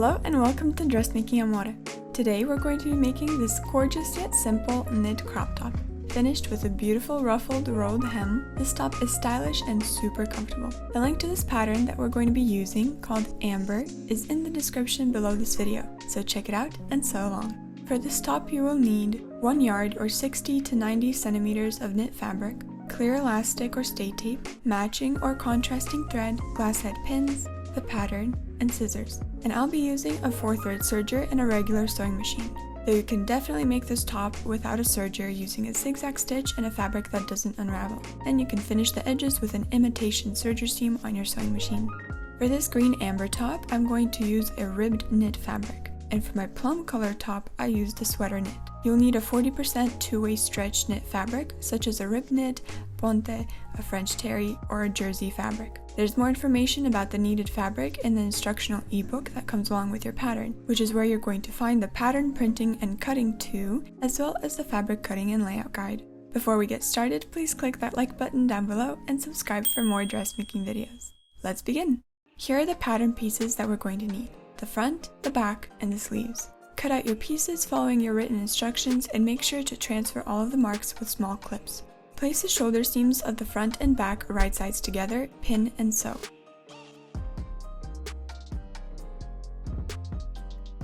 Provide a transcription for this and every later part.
Hello and welcome to Dressmaking Amore. Today we're going to be making this gorgeous yet simple knit crop top. Finished with a beautiful ruffled rolled hem, this top is stylish and super comfortable. The link to this pattern that we're going to be using, called Amber, is in the description below this video, so check it out and sew along. For this top you will need 1 yard or 60 to 90 centimeters of knit fabric, clear elastic or stay tape, matching or contrasting thread, glass head pins, the pattern, and scissors. And I'll be using a 4/3 serger and a regular sewing machine. Though you can definitely make this top without a serger using a zigzag stitch and a fabric that doesn't unravel. And you can finish the edges with an imitation serger seam on your sewing machine. For this green amber top, I'm going to use a ribbed knit fabric. And for my plum color top, I used a sweater knit. You'll need a 40% two-way stretch knit fabric, such as a rib knit, ponte, a French terry, or a jersey fabric. There's more information about the needed fabric in the instructional ebook that comes along with your pattern, which is where you're going to find the pattern printing and cutting to, as well as the fabric cutting and layout guide. Before we get started, please click that like button down below and subscribe for more dressmaking videos. Let's begin! Here are the pattern pieces that we're going to need: the front, the back, and the sleeves. Cut out your pieces following your written instructions and make sure to transfer all of the marks with small clips. Place the shoulder seams of the front and back right sides together, pin and sew.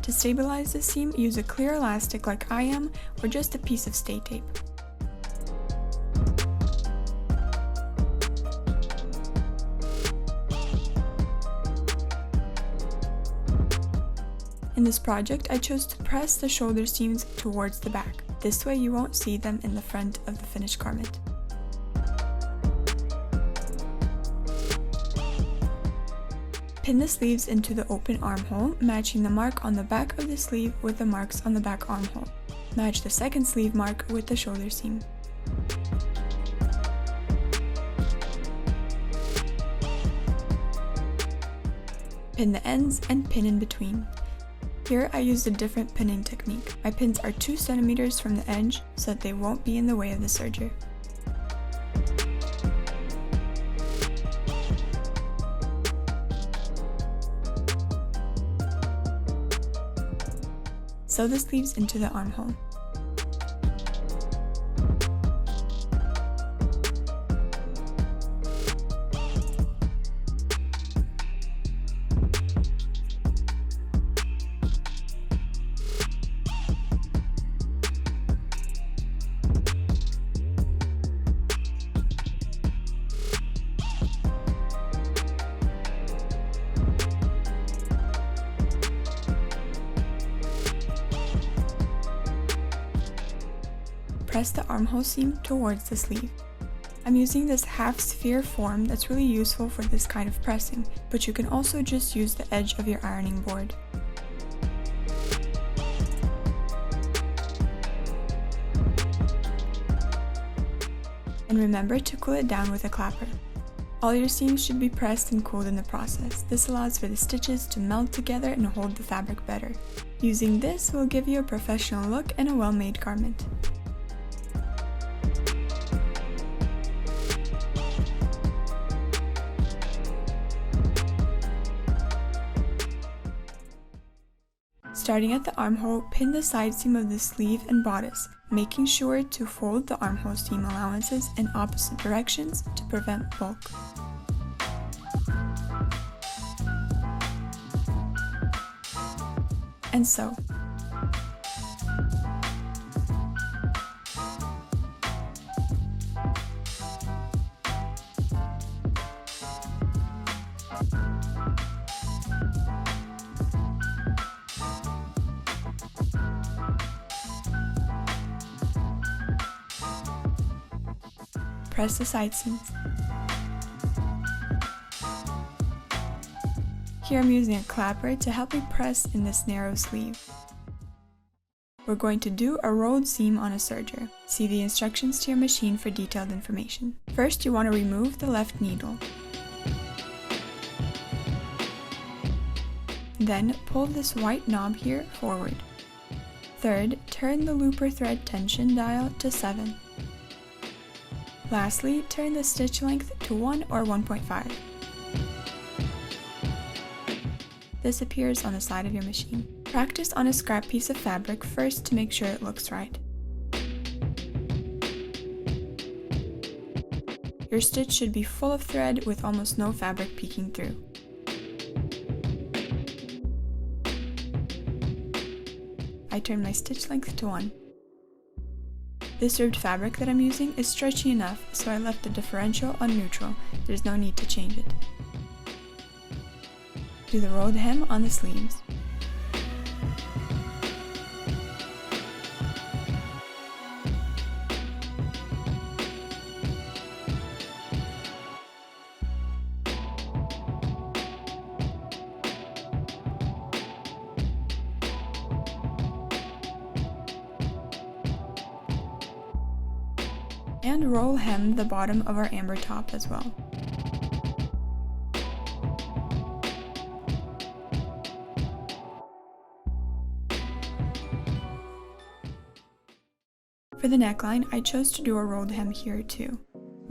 To stabilize the seam, use a clear elastic like I am, or just a piece of stay tape. In this project, I chose to press the shoulder seams towards the back. This way you won't see them in the front of the finished garment. Pin the sleeves into the open armhole, matching the mark on the back of the sleeve with the marks on the back armhole. Match the second sleeve mark with the shoulder seam. Pin the ends and pin in between. Here I used a different pinning technique. My pins are 2 centimeters from the edge so that they won't be in the way of the serger. Sew the sleeves into the armhole. Press the armhole seam towards the sleeve. I'm using this half sphere form that's really useful for this kind of pressing, but you can also just use the edge of your ironing board. And remember to cool it down with a clapper. All your seams should be pressed and cooled in the process. This allows for the stitches to meld together and hold the fabric better. Using this will give you a professional look and a well-made garment. Starting at the armhole, pin the side seam of the sleeve and bodice, making sure to fold the armhole seam allowances in opposite directions to prevent bulk. And sew. Press the side seams. Here I'm using a clapper to help me press in this narrow sleeve. We're going to do a rolled seam on a serger. See the instructions to your machine for detailed information. First, you want to remove the left needle. Then pull this white knob here forward. Third, turn the looper thread tension dial to 7. Lastly, turn the stitch length to 1 or 1.5. This appears on the side of your machine. Practice on a scrap piece of fabric first to make sure it looks right. Your stitch should be full of thread with almost no fabric peeking through. I turn my stitch length to 1. This ribbed fabric that I'm using is stretchy enough, so I left the differential on neutral. There's no need to change it. Do the rolled hem on the sleeves. And roll hem the bottom of our amber top as well. For the neckline, I chose to do a rolled hem here too.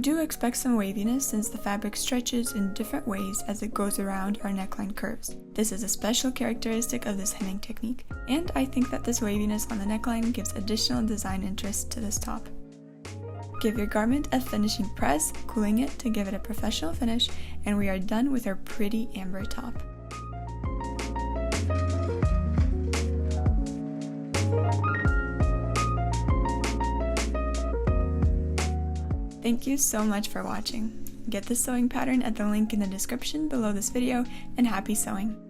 Do expect some waviness since the fabric stretches in different ways as it goes around our neckline curves. This is a special characteristic of this hemming technique, and I think that this waviness on the neckline gives additional design interest to this top. Give your garment a finishing press, cooling it to give it a professional finish, and we are done with our pretty amber top. Thank you so much for watching. Get the sewing pattern at the link in the description below this video, and happy sewing!